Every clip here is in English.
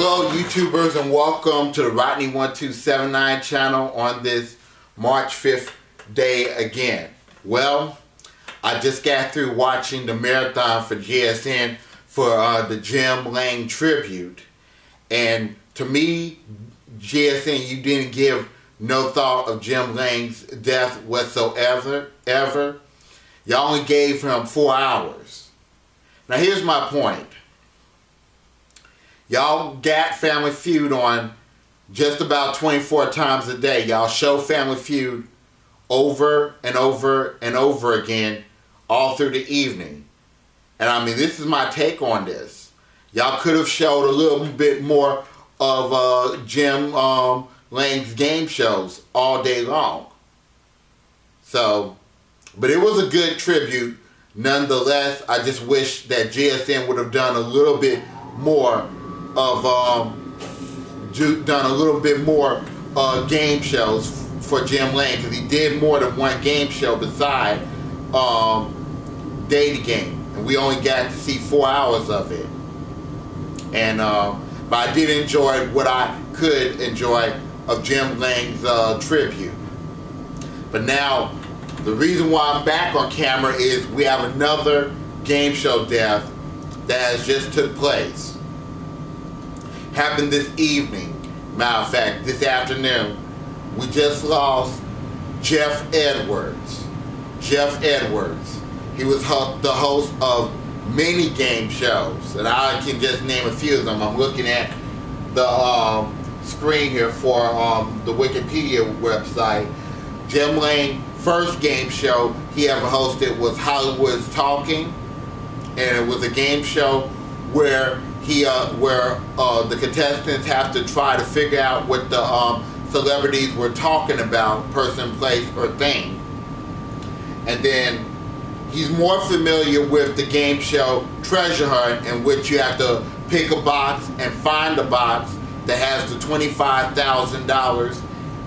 Hello YouTubers, and welcome to the Rodney1279 channel on this March 5th day again. Well, I just got through watching the marathon for GSN for the Jim Lange tribute, and to me, GSN, you didn't give no thought of Jim Lange's death whatsoever. Y'all only gave him 4 hours. Now here's my point. Y'all got Family Feud on just about 24 times a day. Y'all show Family Feud over and over and over again all through the evening. And I mean, this is my take on this. Y'all could have showed a little bit more of Jim Lange's game shows all day long. So, but it was a good tribute. Nonetheless, I just wish that GSN would have done a little bit more game shows for Jim Lange, because he did more than one game show beside Day to Game, and we only got to see 4 hours of it. And but I did enjoy what I could enjoy of Jim Lange's tribute. But now the reason why I'm back on camera is we have another game show death that has just took place. Happened this evening. Matter of fact, this afternoon, we just lost Geoff Edwards. Geoff Edwards. He was the host of many game shows, and I can just name a few of them. I'm looking at the screen here for the Wikipedia website. Jim Lange's first game show he ever hosted was Hollywood's Talking, and it was a game show where the contestants have to try to figure out what the celebrities were talking about, person, place, or thing. And then he's more familiar with the game show Treasure Hunt, in which you have to pick a box and find a box that has the $25,000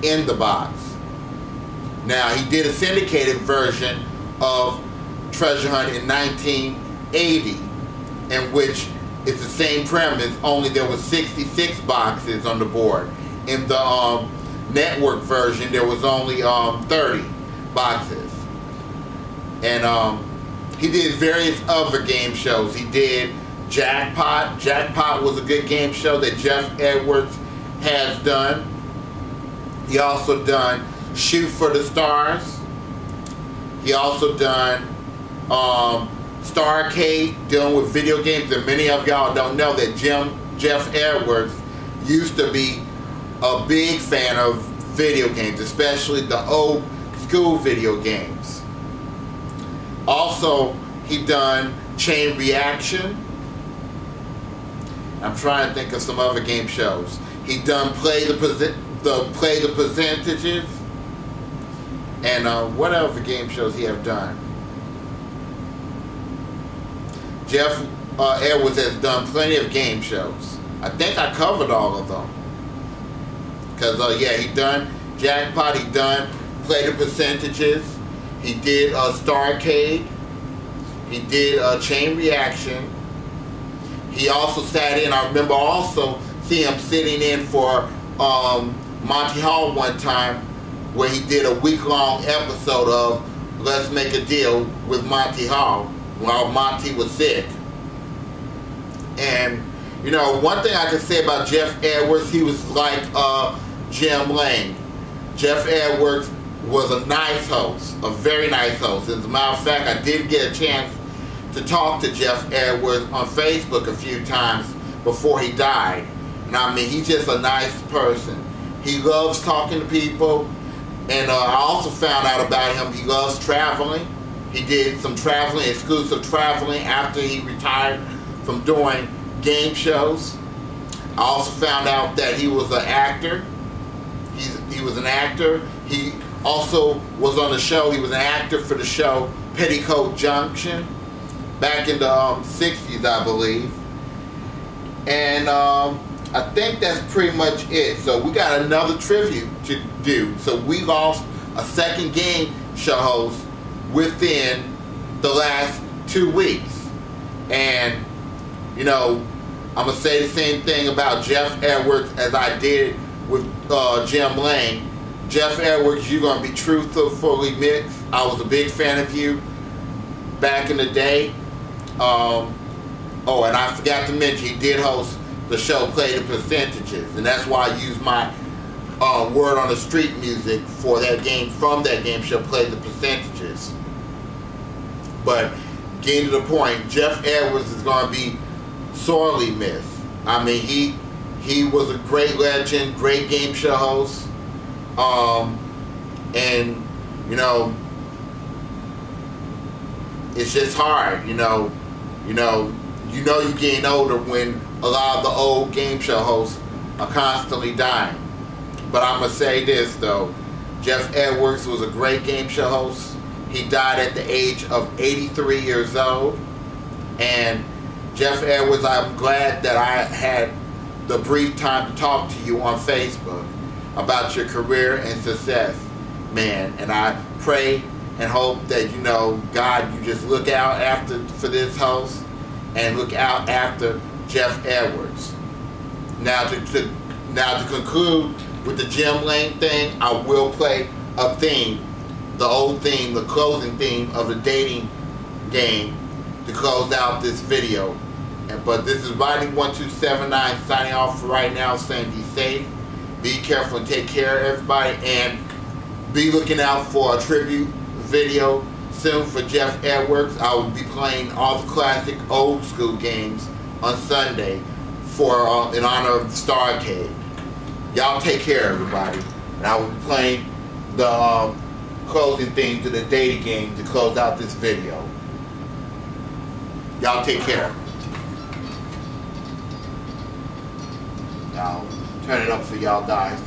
in the box. Now, he did a syndicated version of Treasure Hunt in 1980, in which it's the same premise, only there was 66 boxes on the board. In the network version, there was only 30 boxes. And he did various other game shows. He did Jackpot. Jackpot was a good game show that Geoff Edwards has done. He also done Shoot for the Stars. He also done Starcade, dealing with video games. And many of y'all don't know that Geoff Edwards used to be a big fan of video games, especially the old school video games. Also, he done Chain Reaction. I'm trying to think of some other game shows. He done Play the Percentages. And what other game shows he have done? Geoff Edwards has done plenty of game shows. I think I covered all of them. Because, yeah, he done Jackpot, he done Play the Percentages, he did Starcade, he did Chain Reaction. He also sat in, I remember also seeing him sitting in for Monty Hall one time, where he did a week-long episode of Let's Make a Deal with Monty Hall while Monty was sick. And, you know, one thing I can say about Geoff Edwards, he was like Jim Lange. Geoff Edwards was a nice host, a very nice host. As a matter of fact, I did get a chance to talk to Geoff Edwards on Facebook a few times before he died. And I mean, he's just a nice person. He loves talking to people. And I also found out about him, he loves traveling. He did some traveling, exclusive traveling, after he retired from doing game shows. I also found out that he was an actor. He was an actor. He also was on the show. He was an actor for the show Petticoat Junction back in the 60s, I believe. And I think that's pretty much it. So we got another tribute to do. So we lost a second game show host within the last 2 weeks. And, you know, I'm going to say the same thing about Geoff Edwards as I did with Jim Lange. Geoff Edwards, you're going to be truthfully mixed. I was a big fan of you back in the day. Oh, and I forgot to mention, he did host the show Play the Percentages, and that's why I used my word on the street music for that game, from that game show Play the Percentages. But getting to the point, Geoff Edwards is going to be sorely missed. I mean, he was a great legend, great game show host, and you know, it's just hard. You're getting older when a lot of the old game show hosts are constantly dying. But I'm gonna say this though, Geoff Edwards was a great game show host. He died at the age of 83 years old. And Geoff Edwards, I'm glad that I had the brief time to talk to you on Facebook about your career and success, man. And I pray and hope that, God, you just look out for this host and look out after Geoff Edwards. Now to conclude with the Jim Lange thing, I will play a theme, the old theme, the closing theme of the dating game to close out this video. But this is Rodney1279 signing off for right now, saying be safe, be careful, and take care, everybody, and be looking out for a tribute video soon for Geoff Edwards. I will be playing all the classic old school games on Sunday for in honor of Starcade. Y'all take care, everybody. And I will be playing the closing theme to the dating game to close out this video. Y'all take care. I'll turn it up for y'all guys.